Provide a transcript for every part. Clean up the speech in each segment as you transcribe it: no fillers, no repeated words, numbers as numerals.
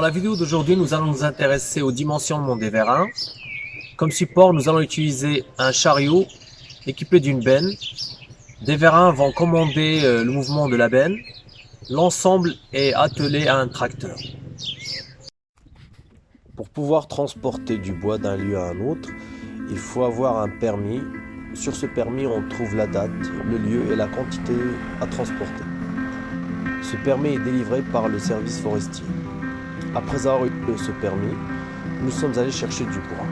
la vidéo d'aujourd'hui, nous allons nous intéresser au dimensionnement des vérins. Comme support, nous allons utiliser un chariot équipé d'une benne. Des vérins vont commander le mouvement de la benne. L'ensemble est attelé à un tracteur. Pour pouvoir transporter du bois d'un lieu à un autre, il faut avoir un permis. Sur ce permis, on trouve la date, le lieu et la quantité à transporter. Ce permis est délivré par le service forestier. Après avoir eu ce permis, nous sommes allés chercher du bois.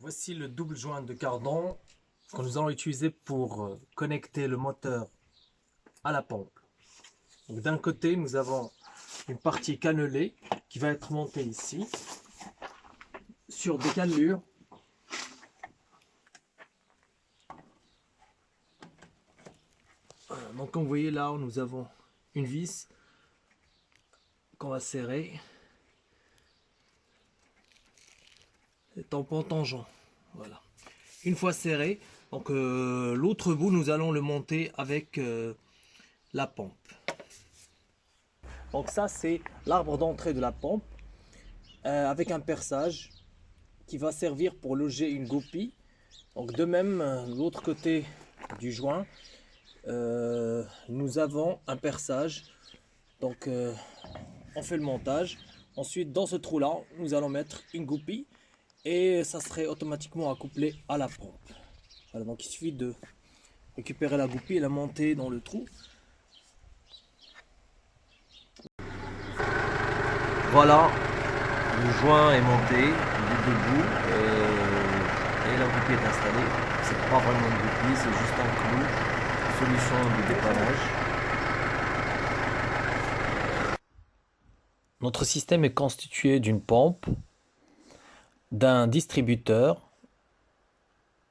Voici le double joint de cardan que nous allons utiliser pour connecter le moteur à la pompe. D'un côté, nous avons une partie cannelée qui va être montée ici sur des cannelures. Voilà, donc comme vous voyez là, nous avons une vis qu'on va serrer. C'est en tangent. Voilà. Une fois serré, donc l'autre bout, nous allons le monter avec la pompe. Donc ça, c'est l'arbre d'entrée de la pompe avec un perçage qui va servir pour loger une goupille. Donc de même, l'autre côté du joint, nous avons un perçage. Donc on fait le montage. Ensuite, dans ce trou-là, nous allons mettre une goupille. Et ça serait automatiquement accouplé à la pompe. Voilà, donc il suffit de récupérer la goupille et la monter dans le trou. Voilà, le joint est monté, il est debout et la goupille est installée. C'est pas vraiment une goupille, c'est juste un clou, solution de dépannage. Notre système est constitué d'une pompe, d'un distributeur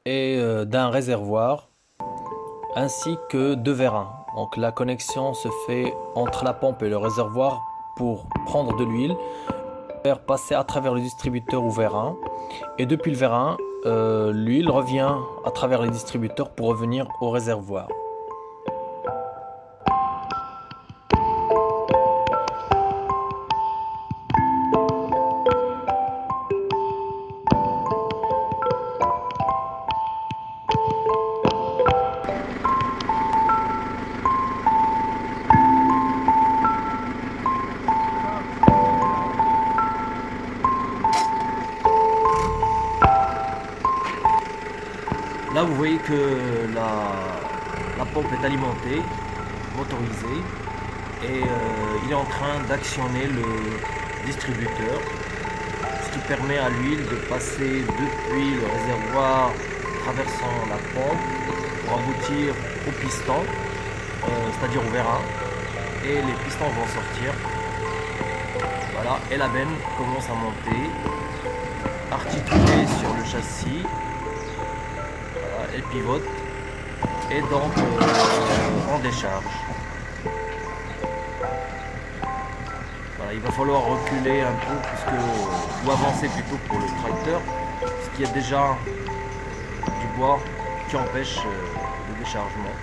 et d'un réservoir, ainsi que deux vérins. Donc la connexion se fait entre la pompe et le réservoir pour prendre de l'huile, faire passer à travers le distributeur ou vérin, et depuis le vérin, l'huile revient à travers les distributeurs pour revenir au réservoir. Là, vous voyez que la pompe est alimentée, motorisée, et il est en train d'actionner le distributeur, ce qui permet à l'huile de passer depuis le réservoir, traversant la pompe, pour aboutir au piston, c'est-à-dire au vérin, et les pistons vont sortir. Voilà, et la benne commence à monter, articulée sur le châssis. Elle pivote et donc en décharge. Voilà, il va falloir reculer un peu ou avancer plutôt pour le tracteur, parce qu'il y a déjà du bois qui empêche le déchargement.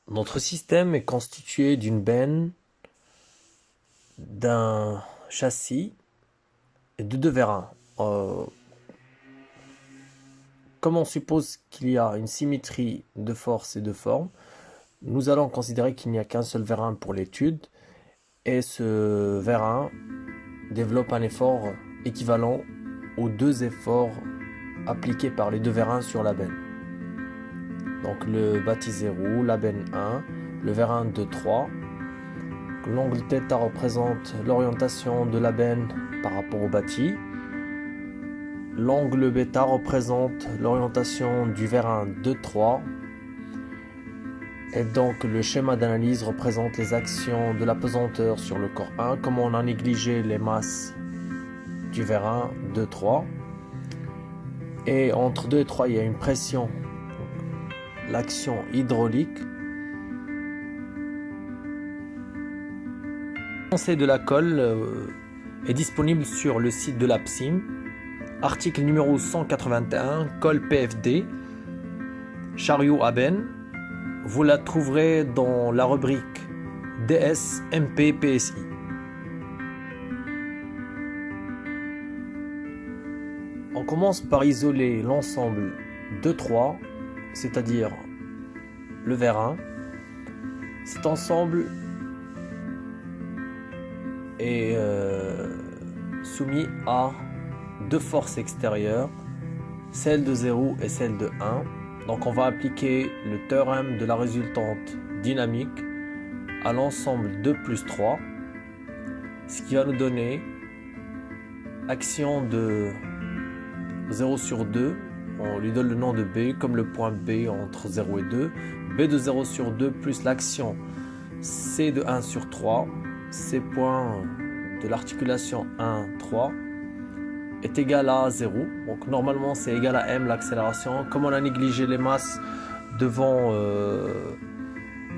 Notre système est constitué d'une benne, d'un châssis et de deux vérins. Comme on suppose qu'il y a une symétrie de force et de forme, nous allons considérer qu'il n'y a qu'un seul vérin pour l'étude, et ce vérin développe un effort équivalent aux deux efforts appliqués par les deux vérins sur la benne. Donc le bâti 0, la benne 1, le vérin 2, 3. L'angle θ représente l'orientation de la benne par rapport au bâti. L'angle β représente l'orientation du vérin 2, 3. Et donc le schéma d'analyse représente les actions de la pesanteur sur le corps 1, comme on a négligé les masses du vérin 2, 3. Et entre 2 et 3, il y a une pression, l'action hydraulique. Le conseil de la colle est disponible sur le site de l'APSIM. Article numéro 181, colle PFD, chariot à benne. Vous la trouverez dans la rubrique DS MP PSI. On commence par isoler l'ensemble 2-3, c'est-à-dire le vérin. Cet ensemble est soumis à deux forces extérieures, celle de 0 et celle de 1. Donc on va appliquer le théorème de la résultante dynamique à l'ensemble 2 plus 3, ce qui va nous donner action de 0 sur 2, on lui donne le nom de B comme le point B entre 0 et 2, B de 0 sur 2 plus l'action C de 1 sur 3, C point de l'articulation 1, 3 est égal à 0. Donc normalement c'est égal à M l'accélération. Comme on a négligé les masses devant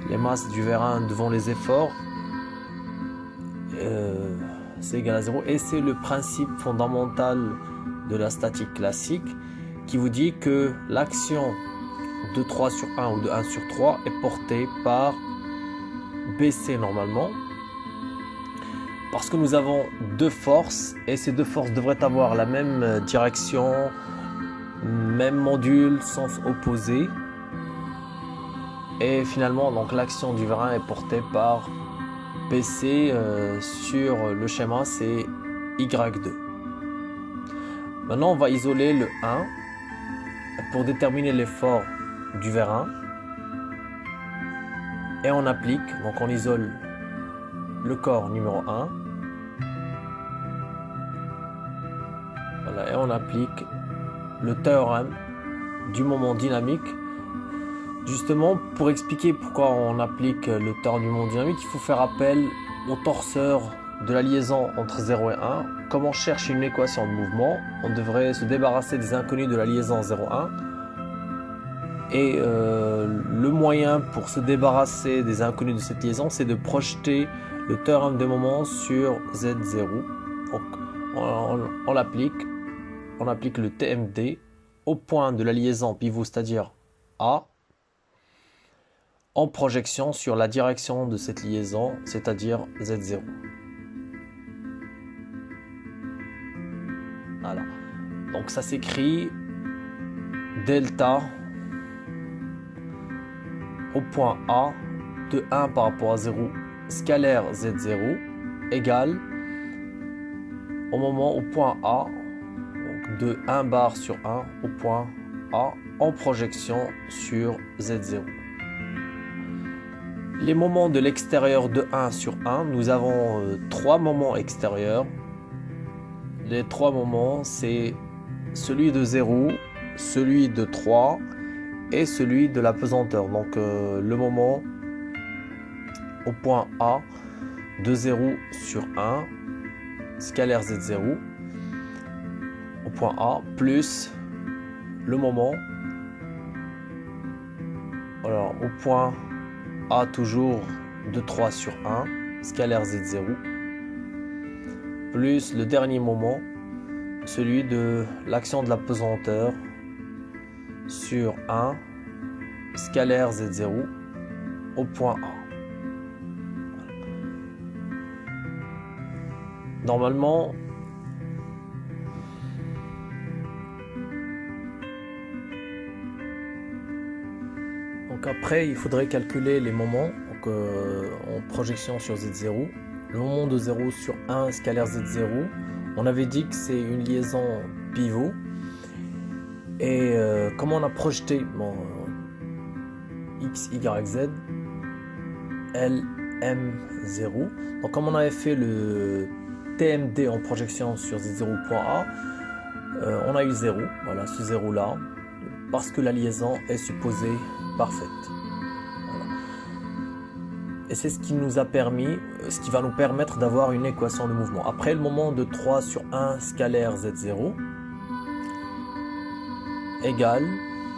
les masses du vérin devant les efforts, c'est égal à 0 et c'est le principe fondamental de la statique classique qui vous dit que l'action de 3 sur 1 ou de 1 sur 3 est portée par BC normalement, parce que nous avons deux forces et ces deux forces devraient avoir la même direction, même module, sens opposé, et finalement donc l'action du vérin est portée par BC sur le schéma c'est Y2. Maintenant on va isoler le 1 pour déterminer l'effort du vérin et on applique, donc on isole le corps numéro 1, voilà, et on applique le théorème du moment dynamique. Justement, pour expliquer pourquoi on applique le théorème du moment dynamique, il faut faire appel au torseur de la liaison entre 0 et 1. Comme on cherche une équation de mouvement, on devrait se débarrasser des inconnus de la liaison 0,1. Et le moyen pour se débarrasser des inconnus de cette liaison, c'est de projeter le théorème des moments sur Z0. Donc, on applique le TMD au point de la liaison pivot, c'est-à-dire A, en projection sur la direction de cette liaison, c'est-à-dire Z0. Voilà. Donc ça s'écrit delta au point A de 1 par rapport à 0 scalaire Z0 égale au moment au point A, donc de 1 bar sur 1 au point A en projection sur Z0. Les moments de l'extérieur de 1 sur 1, nous avons 3 moments extérieurs. Les 3 moments, c'est celui de 0, celui de 3 et celui de la pesanteur. Donc le moment au point A de 0 sur 1, scalaire Z0, au point A, plus le moment alors, au point A toujours de 3 sur 1, scalaire Z0, plus le dernier moment, celui de l'action de la pesanteur sur 1, scalaire Z0, au point A. Normalement, donc après il faudrait calculer les moments donc, en projection sur Z0. Le moment de 0 sur 1 scalaire Z0, on avait dit que c'est une liaison pivot et comme on a projeté X, Y, Z, L, M, 0, donc comme on avait fait le TMD en projection sur Z0 point A, on a eu 0, voilà ce 0 là, parce que la liaison est supposée parfaite. Voilà. Et c'est ce qui nous a permis, ce qui va nous permettre d'avoir une équation de mouvement. Après le moment de 3 sur 1 scalaire Z0 égale,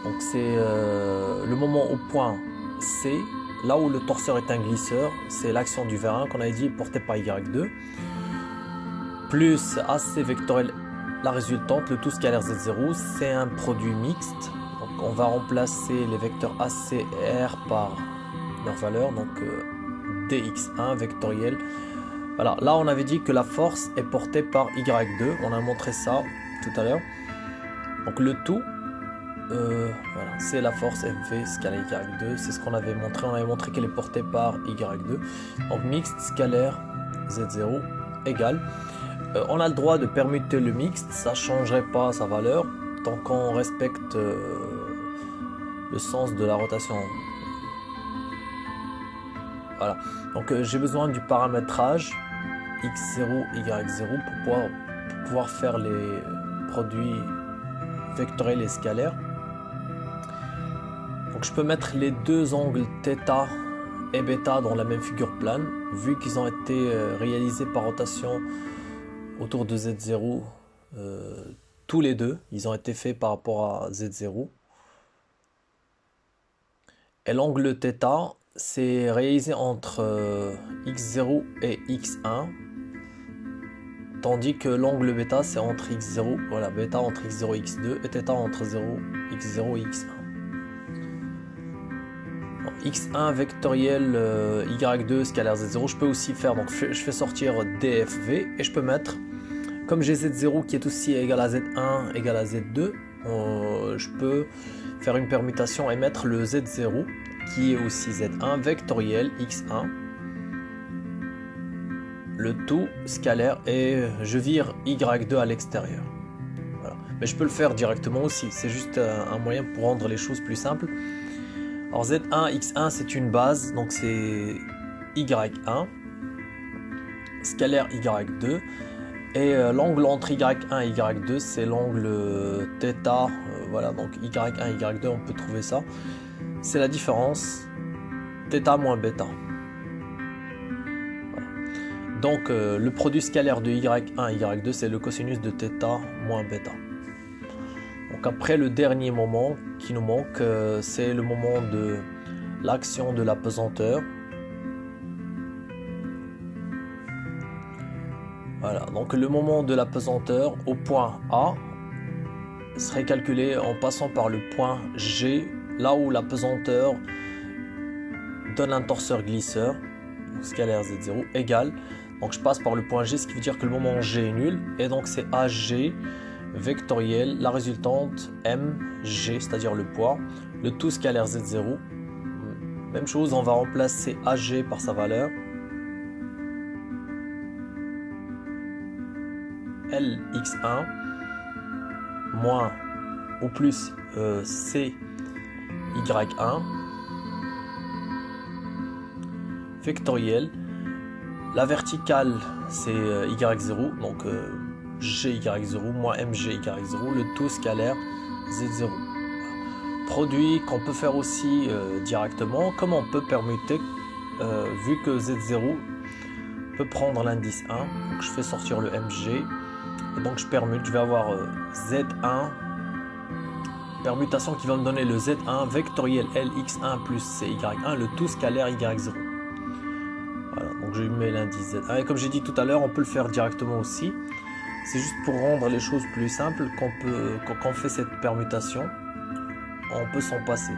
donc c'est le moment au point C, là où le torseur est un glisseur, c'est l'action du vérin qu'on avait dit porté par Y2, plus AC vectoriel, la résultante, le tout scalaire Z0, c'est un produit mixte. Donc on va remplacer les vecteurs AC et R par leur valeur, donc dx1 vectoriel. Voilà, là on avait dit que la force est portée par Y2, on a montré ça tout à l'heure. Donc le tout, voilà, c'est la force FV scalaire Y2, c'est ce qu'on avait montré, on avait montré qu'elle est portée par Y2. Donc mixte scalaire Z0 égale On a le droit de permuter le mixte, ça ne changerait pas sa valeur tant qu'on respecte le sens de la rotation. Voilà, donc j'ai besoin du paramétrage x0, y0 pour pouvoir faire les produits vectoriels et scalaires. Donc je peux mettre les deux angles θ et β dans la même figure plane, vu qu'ils ont été réalisés par rotation autour de Z0, tous les deux, ils ont été faits par rapport à Z0. Et l'angle θ, c'est réalisé entre x0 et x1, tandis que l'angle β, c'est entre x0, voilà, β entre x0 et x2, et θ entre x0 et x1. x1 vectoriel y2 scalaire z0, je peux aussi faire, donc je fais sortir dfv et je peux mettre, comme j'ai z0 qui est aussi égal à z1 égal à z2, je peux faire une permutation et mettre le z0 qui est aussi z1 vectoriel x1, le tout scalaire, et je vire y2 à l'extérieur. Voilà. Mais je peux le faire directement aussi, c'est juste un moyen pour rendre les choses plus simples. Alors Z1, X1 c'est une base, donc c'est Y1, scalaire Y2, et l'angle entre Y1 et Y2 c'est l'angle θ, voilà, donc Y1, Y2 on peut trouver ça, c'est la différence θ moins β. Voilà. Donc le produit scalaire de Y1, Y2 c'est le cosinus de θ moins β. Donc après le dernier moment qui nous manque, c'est le moment de l'action de la pesanteur. Voilà, donc le moment de la pesanteur au point A serait calculé en passant par le point G, là où la pesanteur donne un torseur glisseur, donc scalaire Z0 égale. Donc je passe par le point G, ce qui veut dire que le moment G est nul, et donc c'est AG vectoriel, la résultante mg, c'est-à-dire le poids, le tout scalaire z0. Même chose, on va remplacer ag par sa valeur lx1 moins ou plus cy1 vectoriel. La verticale c'est y0, donc GY0 moins MGY0, le tout scalaire Z0. Produit qu'on peut faire aussi directement, comme on peut permuter, vu que Z0 peut prendre l'indice 1, donc je fais sortir le MG, et donc je permute, je vais avoir Z1, permutation qui va me donner le Z1 vectoriel LX1 plus CY1, le tout scalaire Y0. Voilà, donc je mets l'indice Z1, et comme j'ai dit tout à l'heure, on peut le faire directement aussi. C'est juste pour rendre les choses plus simples quand on fait cette permutation, on peut s'en passer.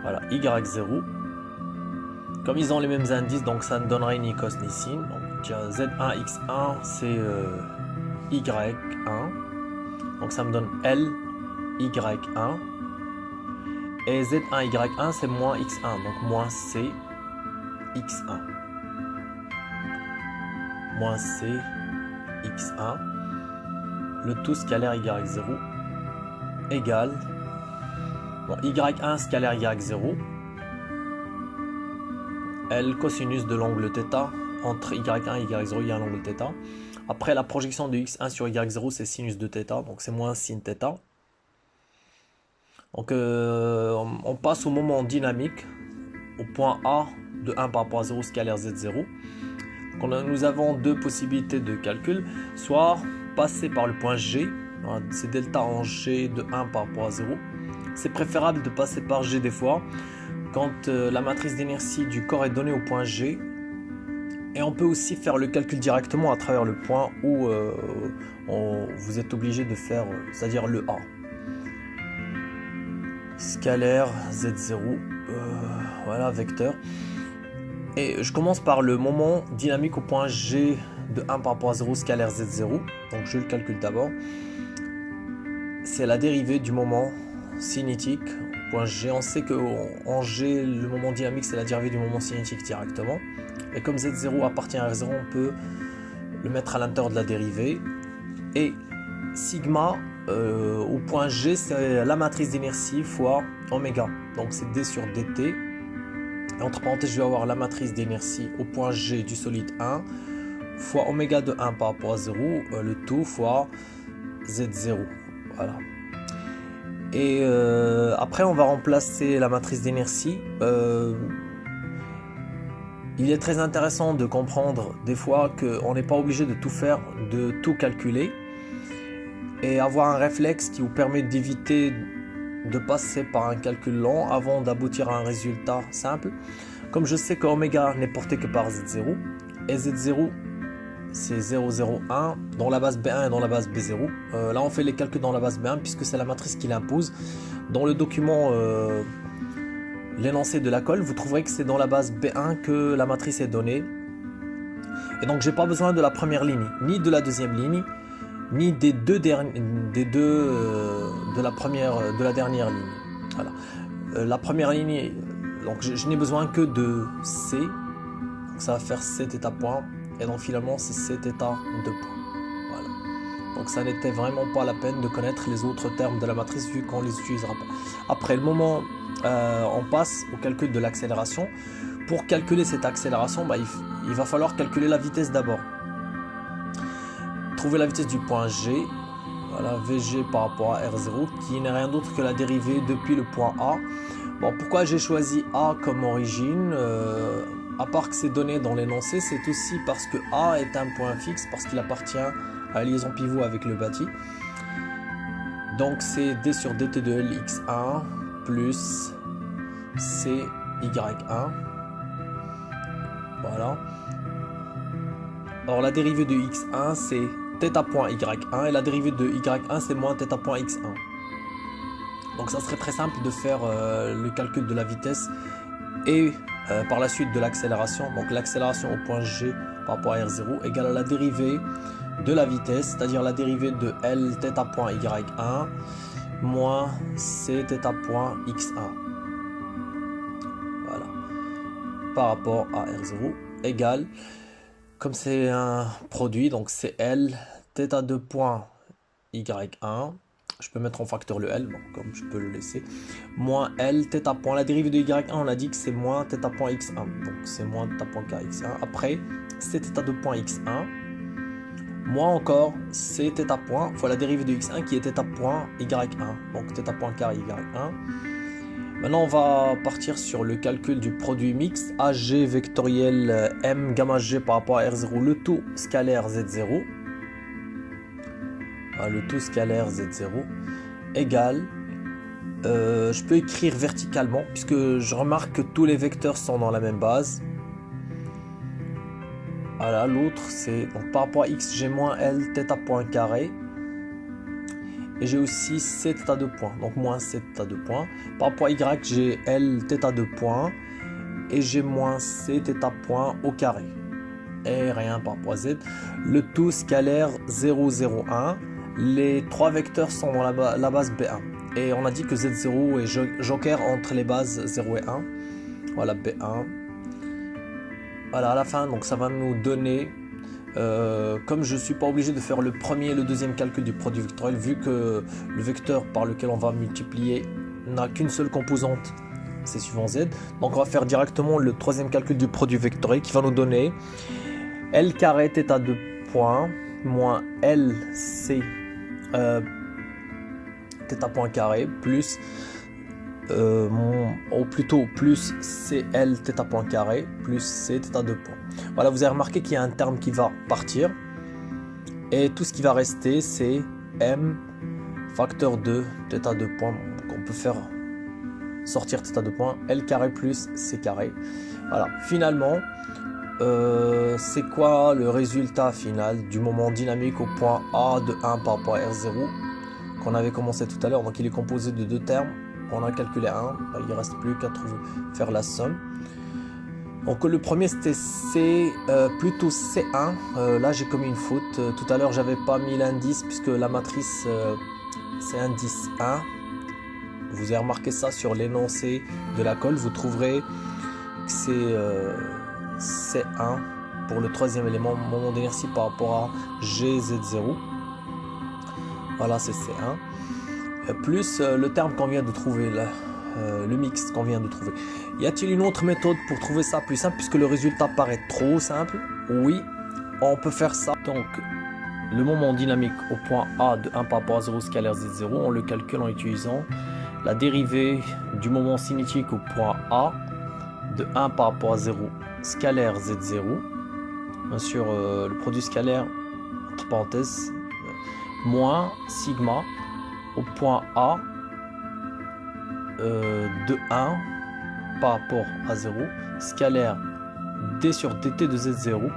Voilà, Y0. Comme ils ont les mêmes indices, donc ça ne donnerait ni cos ni sin. Donc Z1, X1, c'est Y1. Donc ça me donne L, Y1. Et Z1, Y1, c'est moins X1, donc moins C, X1. Moins C, X1, le tout scalaire Y0 égale, bon, Y1 scalaire Y0, L cosinus de l'angle θ, entre Y1 et Y0 il y a un angle θ. Après la projection de X1 sur Y0 c'est sinus de θ, donc c'est moins sin θ. Donc on passe au moment dynamique, au point A de 1 par rapport à 0 scalaire Z0. Nous avons deux possibilités de calcul, soit passer par le point G, c'est delta en G de 1 par rapport à 0. C'est préférable de passer par G des fois, quand la matrice d'inertie du corps est donnée au point G. Et on peut aussi faire le calcul directement à travers le point où vous êtes obligé de faire, c'est-à-dire le A. Scalaire Z0, voilà, vecteur. Et je commence par le moment dynamique au point G de 1 par rapport à 0 scalaire Z0. Donc je le calcule d'abord. C'est la dérivée du moment cinétique au point G. On sait qu'en G, le moment dynamique, c'est la dérivée du moment cinétique directement. Et comme Z0 appartient à R0, on peut le mettre à l'intérieur de la dérivée. Et sigma au point G, c'est la matrice d'inertie fois oméga. Donc c'est d sur dt. Et entre parenthèses, je vais avoir la matrice d'inertie au point G du solide 1 fois oméga de 1 par rapport à 0, le tout fois z0. Voilà. Et après, on va remplacer la matrice d'inertie. Il est très intéressant de comprendre des fois qu'on n'est pas obligé de tout faire, de tout calculer. Et avoir un réflexe qui vous permet d'éviter de passer par un calcul long avant d'aboutir à un résultat simple. Comme je sais que oméga n'est porté que par z0, et z0 c'est 0,01 dans la base B1 et dans la base B0. Là on fait les calculs dans la base B1 puisque c'est la matrice qui l'impose. Dans le document, l'énoncé de la colle, vous trouverez que c'est dans la base B1 que la matrice est donnée. Et donc j'ai pas besoin de la première ligne, ni de la deuxième ligne, ni des deux de la dernière ligne. Voilà. La première ligne, donc je n'ai besoin que de C, donc ça va faire C θ point, et donc finalement c'est C θ 2 points. Voilà. Donc ça n'était vraiment pas la peine de connaître les autres termes de la matrice vu qu'on les utilisera pas. Après le moment, on passe au calcul de l'accélération. Pour calculer cette accélération, il va falloir calculer la vitesse d'abord. Trouver la vitesse du point G, voilà, Vg par rapport à R0, qui n'est rien d'autre que la dérivée depuis le point A. Bon, pourquoi j'ai choisi A comme origine, à part que c'est donné dans l'énoncé, c'est aussi parce que A est un point fixe, parce qu'il appartient à la liaison pivot avec le bâti. Donc c'est d sur dt de Lx1 plus Cy1. Voilà. Alors la dérivée de x1 c'est θ point y1 et la dérivée de y1 c'est moins θ point x1. Donc ça serait très simple de faire le calcul de la vitesse et par la suite de l'accélération. Donc l'accélération au point G par rapport à R0 égale à la dérivée de la vitesse, c'est-à-dire la dérivée de L θ point y1 moins c θ point x1. Voilà. Par rapport à R0 égale, comme c'est un produit, donc c'est L θ2 point y1, je peux mettre en facteur le L, bon, comme je peux le laisser, moins L θ point, la dérivée de y1, on a dit que c'est moins θ point x1, donc c'est moins θ point kx1, après c θ2 point x1, moins encore c θ point fois la dérivée de x1 qui est θ point y1, donc θ point carré y1. Maintenant, on va partir sur le calcul du produit mixte AG vectoriel M gamma G par rapport à R0, le tout scalaire Z0. Le tout scalaire Z0 égale, je peux écrire verticalement puisque je remarque que tous les vecteurs sont dans la même base. Voilà, l'autre c'est, donc par rapport à X, j'ai moins L θ point carré. Et j'ai aussi c θ 2 points, donc moins c θ 2 points. Par rapport à y, j'ai L θ 2 points et j'ai moins c θ points au carré. Et rien par rapport à z. Le tout scalaire 0, 0, 1. Les trois vecteurs sont dans la base B1. Et on a dit que Z0 est joker entre les bases 0 et 1. Voilà, B1. Voilà, à la fin, donc ça va nous donner... comme je ne suis pas obligé de faire le premier et le deuxième calcul du produit vectoriel, vu que le vecteur par lequel on va multiplier n'a qu'une seule composante, c'est suivant z, donc on va faire directement le troisième calcul du produit vectoriel qui va nous donner L carré θ 2 points moins LC θ point carré plus ou plutôt plus CL θ point carré plus C θ 2 points. Voilà, vous avez remarqué qu'il y a un terme qui va partir et tout ce qui va rester c'est M facteur 2 θ 2 points. Donc on peut faire sortir θ 2 points, L carré plus C carré. Voilà, finalement c'est quoi le résultat final du moment dynamique au point A de 1 par rapport à R0 qu'on avait commencé tout à l'heure. Donc il est composé de deux termes. On a calculé un, il ne reste plus qu'à faire la somme. Donc le premier c'était C, plutôt C1. Là j'ai commis une faute. Tout à l'heure j'avais pas mis l'indice puisque la matrice c'est indice 1. Vous avez remarqué ça sur l'énoncé de la colle. Vous trouverez que c'est C1 pour le troisième élément, moment d'inertie par rapport à GZ0. Voilà, c'est C1. Plus le terme qu'on vient de trouver, là, le mix qu'on vient de trouver. Y a-t-il une autre méthode pour trouver ça plus simple, puisque le résultat paraît trop simple? Oui, on peut faire ça. Donc, le moment dynamique au point A de 1 par rapport à 0 scalaire Z0, on le calcule en utilisant la dérivée du moment cinétique au point A de 1 par rapport à 0 scalaire Z0. Bien sûr, le produit scalaire, entre parenthèses, moins sigma au point A de 1 par rapport à 0 scalaire d sur dt de Z0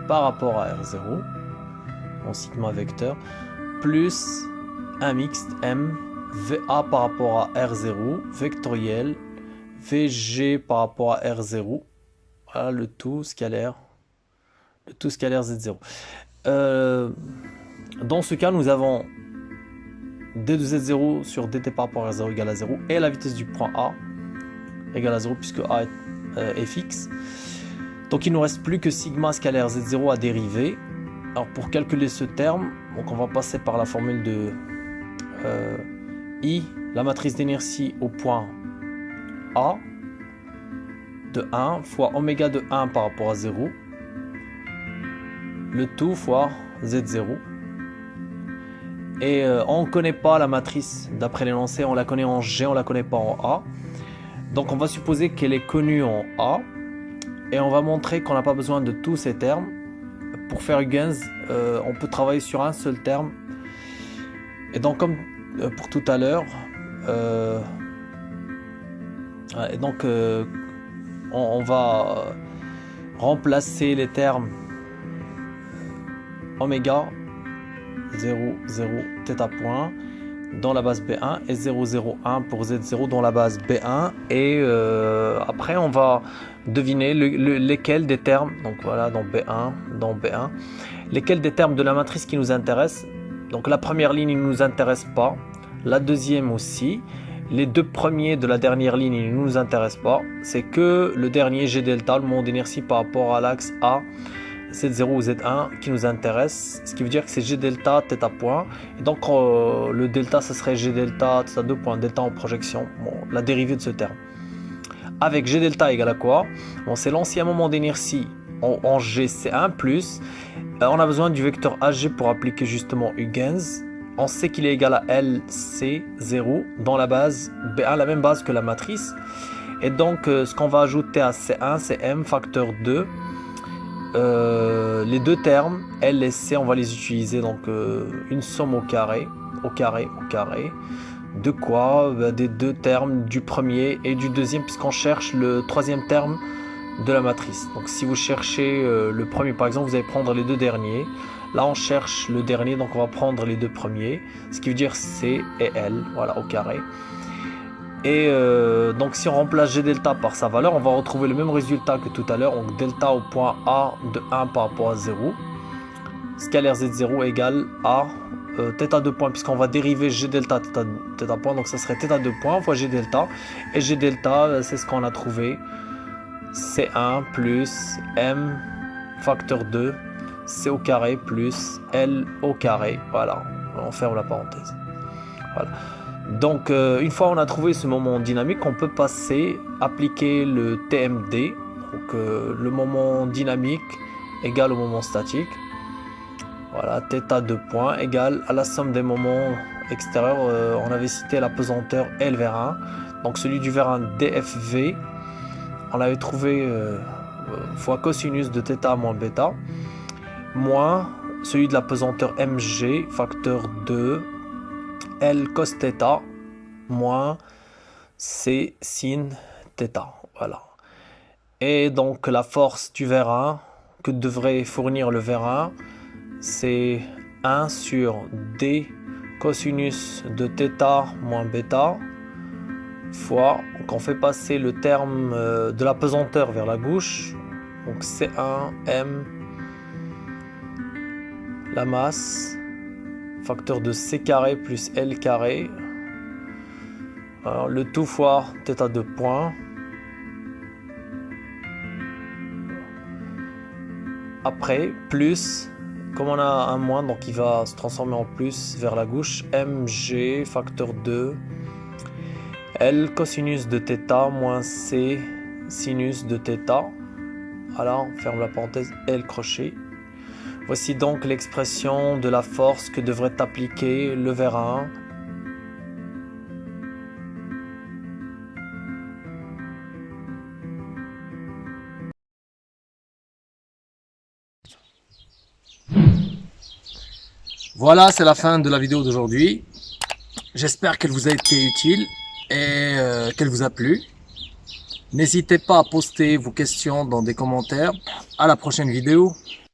par rapport à R0 en sigma vecteur plus un mixte M VA par rapport à R0 vectoriel VG par rapport à R0. Voilà le tout scalaire Z0. Dans ce cas, nous avons d de Z0 sur dt par rapport à R0 égale à 0 et la vitesse du point A égale à 0 puisque A est fixe. Donc il ne nous reste plus que sigma scalaire Z0 à dériver. Alors pour calculer ce terme, donc on va passer par la formule de I, la matrice d'inertie au point A de 1 fois oméga de 1 par rapport à 0, le tout fois Z0. Et on ne connaît pas la matrice d'après l'énoncé, on la connaît en G, on la connaît pas en A. Donc on va supposer qu'elle est connue en A et on va montrer qu'on n'a pas besoin de tous ces termes. Pour faire Huygens, on peut travailler sur un seul terme. Et donc comme pour tout à l'heure, on va remplacer les termes oméga 0, 0, θ point dans la base B1 et 0, 0, 1 pour Z0 dans la base B1 et après on va deviner lesquels des termes, donc voilà dans B1, lesquels des termes de la matrice qui nous intéressent. Donc la première ligne ne nous intéresse pas, la deuxième aussi, les deux premiers de la dernière ligne ils ne nous intéressent pas, c'est que le dernier G delta, le moment d'inertie par rapport à l'axe A Z0 ou Z1 qui nous intéresse, ce qui veut dire que c'est G delta θ point et donc le delta ce serait G delta θ2 point, delta en projection, bon, la dérivée de ce terme avec G delta égale à quoi? Bon, c'est l'ancien moment d'inertie en G C1 plus on a besoin du vecteur HG pour appliquer justement Huygens. On sait qu'il est égal à LC0 dans la base B1, la même base que la matrice, et donc ce qu'on va ajouter à C1 c'est M facteur 2. Les deux termes L et C on va les utiliser, donc une somme au carré de quoi? Des deux termes du premier et du deuxième puisqu'on cherche le troisième terme de la matrice. Donc si vous cherchez le premier par exemple, vous allez prendre les deux derniers. Là on cherche le dernier, donc on va prendre les deux premiers, ce qui veut dire C et L, voilà, au carré. Et donc si on remplace G delta par sa valeur, on va retrouver le même résultat que tout à l'heure. Donc delta au point A de 1 par rapport à 0, scalaire Z0 égale à θ2 point, puisqu'on va dériver G delta θ point, donc ça serait θ2 point fois G delta. Et G delta, c'est ce qu'on a trouvé, C1 plus M facteur 2, C au carré plus L au carré. Voilà, on ferme la parenthèse. Voilà. Donc une fois on a trouvé ce moment dynamique, on peut passer, appliquer le TMD, donc le moment dynamique égale au moment statique. Voilà, θ2 point égale à la somme des moments extérieurs. On avait cité la pesanteur L vers 1, donc celui du vers 1 DFV, on l'avait trouvé fois cosinus de θ moins bêta, moins celui de la pesanteur MG facteur 2 L cos θ moins C sin θ. Voilà. Et donc la force du vers 1 que devrait fournir le vers 1, c'est 1 sur D cosinus de θ moins bêta fois, donc on fait passer le terme de la pesanteur vers la gauche, donc C1 M la masse facteur de C carré plus L carré, alors, le tout fois θ2 point. Après, plus, comme on a un moins, donc il va se transformer en plus vers la gauche. Mg facteur 2. L cosinus de θ moins C sinus de θ. Voilà, on ferme la parenthèse, L crochet. Voici donc l'expression de la force que devrait appliquer le vérin. Voilà, c'est la fin de la vidéo d'aujourd'hui. J'espère qu'elle vous a été utile et qu'elle vous a plu. N'hésitez pas à poster vos questions dans des commentaires. À la prochaine vidéo.